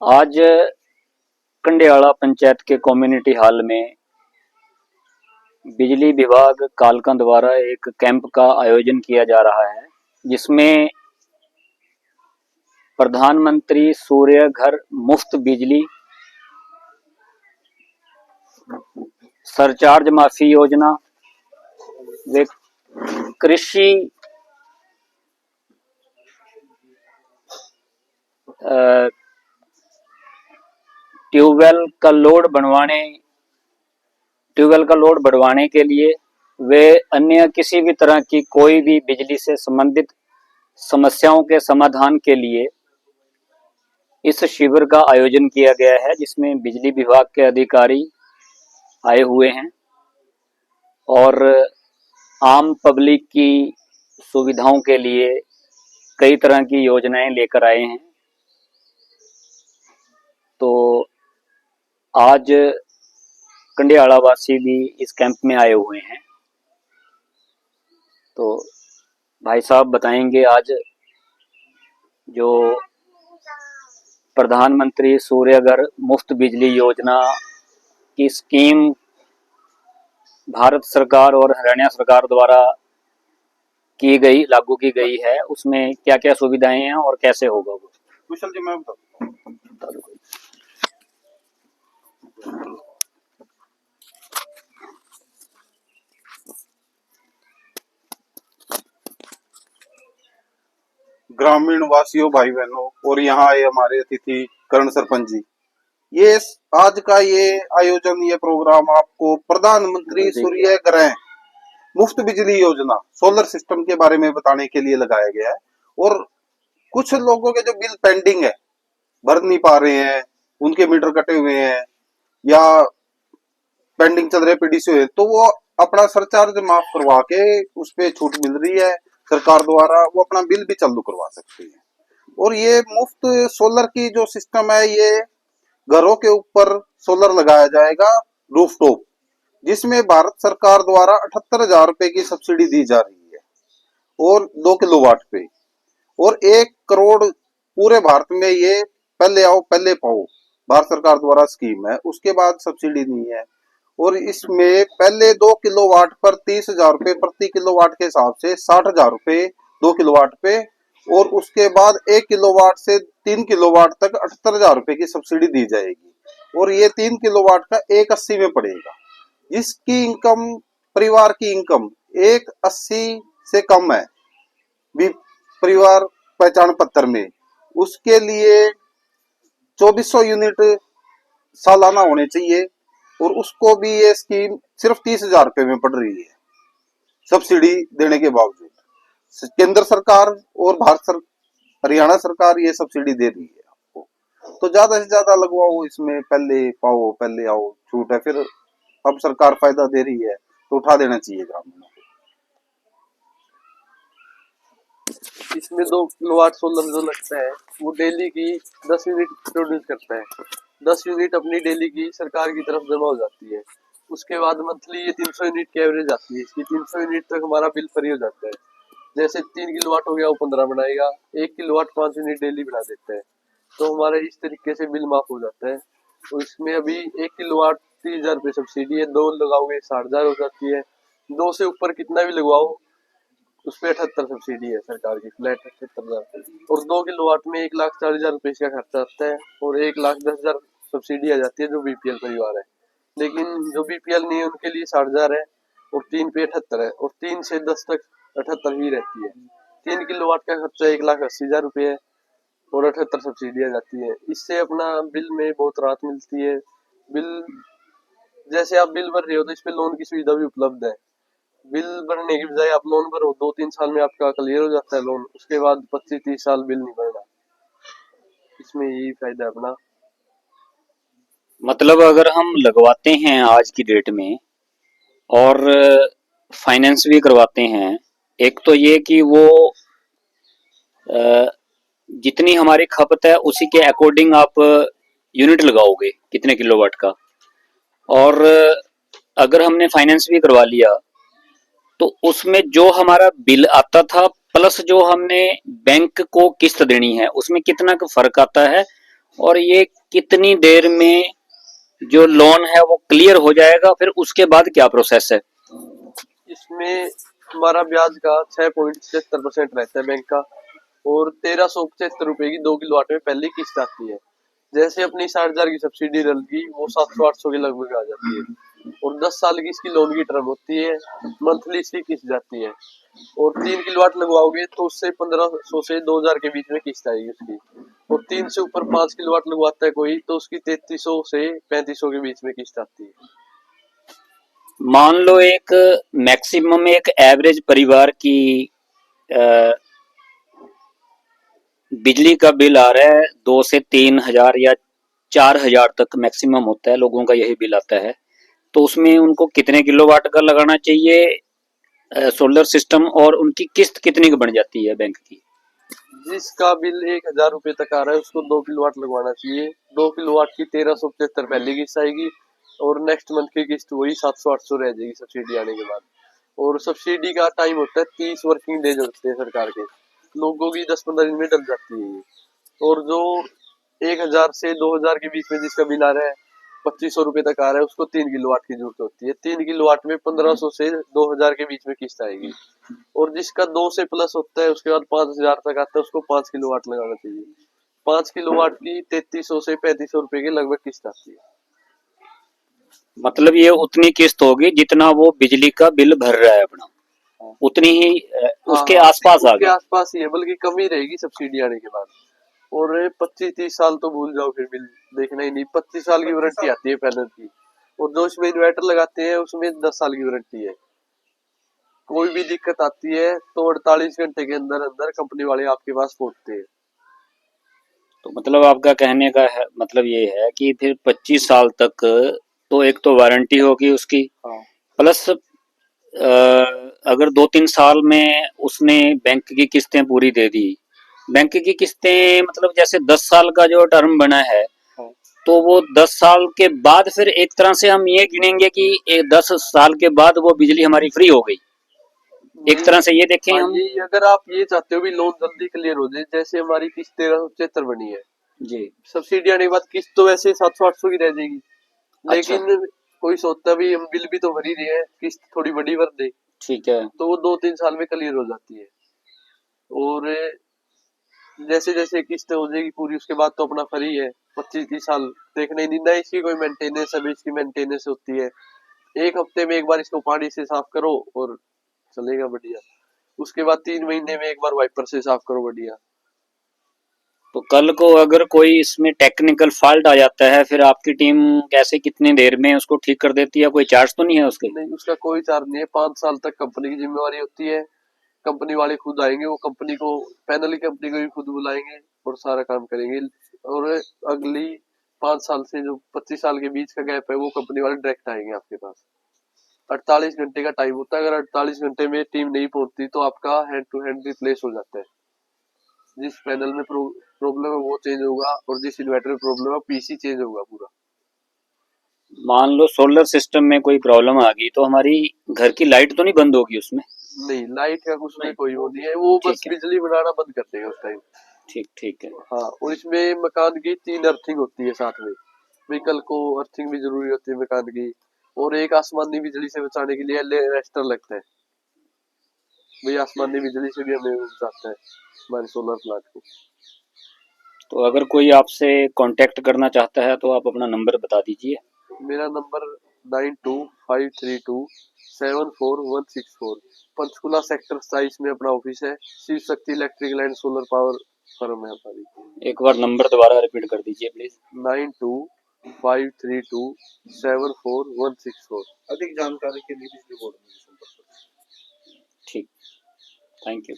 आज कंडियाला पंचायत के community hall में बिजली विभाग कालका द्वारा एक कैंप का आयोजन किया जा रहा है, जिसमें प्रधानमंत्री सूर्य घर मुफ्त बिजली, सरचार्ज माफी योजना व कृषि ट्यूबवेल का लोड बढ़वाने के लिए वे अन्य किसी भी तरह की कोई भी बिजली से संबंधित समस्याओं के समाधान के लिए इस शिविर का आयोजन किया गया है, जिसमें बिजली विभाग के अधिकारी आए हुए हैं और आम पब्लिक की सुविधाओं के लिए कई तरह की योजनाएं लेकर आए हैं। तो आज कंडियाला वासी भी इस कैंप में आए हुए हैं। तो भाई साहब बताएंगे आज जो प्रधानमंत्री सूर्य घर मुफ्त बिजली योजना की स्कीम भारत सरकार और हरियाणा सरकार द्वारा लागू की गई है, उसमें क्या क्या सुविधाएं हैं और कैसे होगा वो। कुशल जी मैं बता दूं। ग्रामीण वासियों, भाई बहनों और यहाँ आए हमारे अतिथि करण सरपंच जी, ये आज का ये आयोजन, ये प्रोग्राम आपको प्रधानमंत्री सूर्य ग्रह मुफ्त बिजली योजना सोलर सिस्टम के बारे में बताने के लिए लगाया गया है। और कुछ लोगों के जो बिल पेंडिंग है, भर नहीं पा रहे हैं, उनके मीटर कटे हुए हैं या पेंडिंग चल रहे पीडीसी है, तो वो अपना सरचार्ज माफ करवा के उस पे छूट मिल रही है सरकार द्वारा, वो अपना बिल भी चालू करवा सकते हैं। और ये मुफ्त सोलर की जो सिस्टम है, ये घरों के ऊपर सोलर लगाया जाएगा रूफटॉप, जिसमें भारत सरकार द्वारा 78,000 रुपए की सब्सिडी दी जा रही है और 2 किलोवाट पे, और 1 करोड़ पूरे भारत में ये पहले आओ पहले पाओ भारत सरकार द्वारा स्कीम है, उसके बाद सब्सिडी नहीं है। और इसमें पहले 2 किलोवाट पर 30,000 रुपए प्रति किलोवाट के हिसाब से 60,000 रुपए 2 किलोवाट पे, और उसके बाद 1 किलोवाट से 3 किलोवाट तक 78,000 रुपए की सब्सिडी दी जाएगी। और ये 3 किलोवाट का 180 में पड़ेगा। जिसकी इनकम, परिवार की इनकम 180 से कम है भी परिवार पहचान पत्र में, उसके लिए 2400 यूनिट सालाना होने चाहिए, और उसको भी ये स्कीम सिर्फ 30,000 रुपए में पड़ रही है सब्सिडी देने के बावजूद। केंद्र सरकार और हरियाणा सरकार ये सब्सिडी दे रही है आपको, तो ज्यादा से ज्यादा लगवाओ इसमें, पहले पाओ पहले आओ छूट है। फिर अब सरकार फायदा दे रही है तो उठा देना चाहिए ग्रामीणों को। इसमें 2 किलोवाट सोलर जो लगता है वो डेली की 10 यूनिट प्रोड्यूस करता है। 10 यूनिट अपनी डेली की सरकार की तरफ जमा हो जाती है। उसके बाद मंथली ये 300 यूनिट की एवरेज आती है। इसकी 300 यूनिट तक हमारा बिल फ्री हो जाता है। जैसे 3 किलोवाट हो गया वो 15 बनाएगा, 1 किलोवाट 5 यूनिट डेली बना देता है, तो हमारे इस तरीके से बिल माफ हो जाता है। तो इसमें अभी 1 किलोवाट 30,000 रुपये सब्सिडी है, 2 लगाओगे 60,000 हो जाती है, 2 से ऊपर कितना भी लगवाओ उस पर 78 सब्सिडी है सरकार की, फ्लैट 78,000। और 2 किलोवाट में 1,40,000 रुपए इसका खर्चा आता है, और 1,10,000 सब्सिडी आ जाती है जो बीपीएल परिवार है। लेकिन जो बीपीएल नहीं है उनके लिए 60,000 है, और 3 पे 78 है, और 3 से 10 तक 78 ही रहती है। 3 किलोवाट का खर्चा 1,80,000 रुपये है, और 78 सब्सिडी आ जाती है। इससे अपना बिल में बहुत राहत मिलती है। बिल जैसे आप बिल भर रहे हो तो इस पे लोन की सुविधा भी उपलब्ध है। बिल भरने की बजाय आप लोन भरो, 2-3 साल में आपका क्लियर हो जाता है लोन, उसके बाद 25-30 साल बिल नहीं भरना। इसमें यही फायदा है अपना। मतलब अगर हम लगवाते हैं आज की डेट में और फाइनेंस भी करवाते हैं, एक तो ये कि वो जितनी हमारी खपत है उसी के अकॉर्डिंग आप यूनिट लगाओगे कितने किलोवाट का, और अगर हमने फाइनेंस भी करवा लिया तो उसमें जो हमारा बिल आता था प्लस जो हमने बैंक को किस्त देनी है उसमें कितना का फर्क आता है, और ये कितनी देर में जो लोन है वो क्लियर हो जाएगा, फिर उसके बाद क्या प्रोसेस है? इसमें हमारा ब्याज का 6.76% रहता है बैंक का, और 1375 रुपए की 2 किलोवाट में पहली किस्त आती है। जैसे अपनी 60,000 की सब्सिडी डलगी वो 700-800 के लगभग आ जाती है, और 10 साल की इसकी लोन की टर्म होती है, मंथली इसकी किस्त जाती है। और 3 किलोवाट लगवाओगे तो उससे 1500 से 2000 के बीच में किस्त आएगी उसकी, और 3 से ऊपर 5 किलोवाट लगवाता है कोई तो उसकी 3300 से 3500 के बीच में किस्त आती है। मान लो एक मैक्सिमम एक एवरेज परिवार की बिजली का बिल आ रहा है 2 से 3 हजार या 4 हजार तक मैक्सिमम होता है, लोगों का यही बिल आता है। तो उसमें उनको कितने किलोवाट का लगाना चाहिए सोलर सिस्टम, और उनकी किस्त कितनी की बन जाती है बैंक की? जिसका बिल 1000 रुपए तक आ रहा है उसको 2 किलोवाट लगवाना चाहिए। 2 किलोवाट की 1375 पहली किस्त आएगी, और नेक्स्ट मंथ की किस्त वही 700-800 रह जाएगी सब्सिडी आने के बाद। और सब्सिडी का टाइम होता है 30 वर्किंग डेज होते हैं सरकार के, लोगों की 10-15 दिन में डल जाती है ये। और जो 1000 से 2000 के बीच में जिसका बिल आ रहा है 2500 रुपए तक आ रहा है उसको 3 किलोवाट की जरूरत होती है। 3 किलोवाट में 1500 से 2000 के बीच में किस्त आएगी। और जिसका 2 से प्लस होता है उसके बाद 5000 तक आता है उसको 5 किलोवाट लगाना चाहिए। 5 किलोवाट की 3300 से 3500 रुपए के लगभग किस्त आती है। मतलब ये उतनी किस्त होगी जितना वो बिजली का बिल भर रहा है अपना, उतनी ही उसके हाँ, आसपास आ उसके गई। आसपास ही है, बल्कि कम ही रहेगी सब्सिडी आने के बाद। और 25-30 साल तो भूल जाओ, फिर बिल देखना ही नहीं। 25 साल की वारंटी आती है पैनल की, और जो इसमें इन्वर्टर लगाते हैं उसमें 10 साल की वारंटी है। कोई भी दिक्कत आती है तो 48 घंटे के अंदर अंदर कंपनी वाले आपके पास पहुंचते हैं। तो मतलब आपका कहने का है मतलब ये है कि फिर 25 साल तक तो एक तो वारंटी होगी उसकी, हाँ, प्लस अगर 2-3 साल में उसने बैंक की किस्तें पूरी दे दी, बैंक की किस्तें मतलब जैसे 10 साल का जो टर्म बना है, हाँ, तो वो 10 साल के बाद फिर एक तरह से हम ये गिनेंगे कि 10 साल के बाद वो बिजली हमारी फ्री हो गई, एक तरह से ये देखें हाँ, हम। ये अगर आप ये चाहते हो भी लोन जल्दी क्लियर हो जाए, जैसे हमारी किस्त 1375 बनी है, जी। सब्सिडी आने के बाद किस्त तो वैसे 700-800 की रह जाएगी, अच्छा। लेकिन कोई सोचता भी हम बिल भी तो भर ही रहे हैं, किस्त थोड़ी बड़ी भर दे, ठीक है। तो वो 2-3 साल में क्लियर हो जाती है। और जैसे जैसे किस्त हो जाएगी पूरी उसके बाद तो अपना फ्री है। 25-30 साल देखना ही नहीं ना, इसकी कोई मेंटेनेंस, अभी इसकी मेंटेनेंस होती है 1 हफ्ते में एक बार इसको पानी से साफ करो और चलेगा बढ़िया। उसके बाद 3 महीने में एक बार वाइपर से साफ करो बढ़िया। तो कल को अगर कोई इसमें टेक्निकल फॉल्ट आ जाता है, फिर आपकी टीम कैसे कितनी देर में उसको ठीक कर देती है? कोई चार्ज तो नहीं है उसके? नहीं, उसका कोई चार्ज नहीं है। 5 साल तक कंपनी की जिम्मेवारी होती है। कंपनी वाले खुद आएंगे, वो कंपनी को, पैनल की कंपनी को भी खुद बुलाएंगे और सारा काम करेंगे। और अगली 5 साल से जो 25 साल के बीच का गैप है वो कंपनी वाले डायरेक्ट आएंगे आपके पास। 48 घंटे का टाइम होता है, अगर 48 घंटे में टीम नहीं पहुंचती तो आपका हैंड टू हैंड रिप्लेस हो जाता है। जिस पैनल में प्रॉब्लम है वो चेंज होगा, और जिस इन्वर्टर में प्रॉब्लम है पीसी चेंज होगा पूरा। मान लो सोलर सिस्टम में कोई प्रॉब्लम आ गई तो हमारी घर की लाइट तो नहीं बंद होगी उसमें? नहीं, लाइट का कुछ में कोई वो नहीं है, वो बस ठीक है। बिजली बनाना बंद कर देगा उस टाइम। ठीक ठीक है। हाँ, और इसमें मकान की 3 अर्थिंग होती है साथ में। व्हीकल को अर्थिंग भी जरूरी होती है मकान की। और एक आसमानी बिजली से बचाने के लिए अरेस्टर लगता है, भाई आसमानी बिजली से भी हमें बचाता है हमारे सोलर प्लांट को। तो अगर कोई आपसे कांटेक्ट करना चाहता है तो आप अपना नंबर बता दीजिए। मेरा नंबर 9253274164, पंचकुला सेक्टर 27 में अपना ऑफिस है। Shiv Shakti electrical and solar power firm है हमारी। एक बार नंबर दोबारा रिपीट कर दीजिए प्लीज। 9253274164। अधिक जानकारी के लिए बिजली बोर्ड में संपर्क करें। ठीक। Thank you.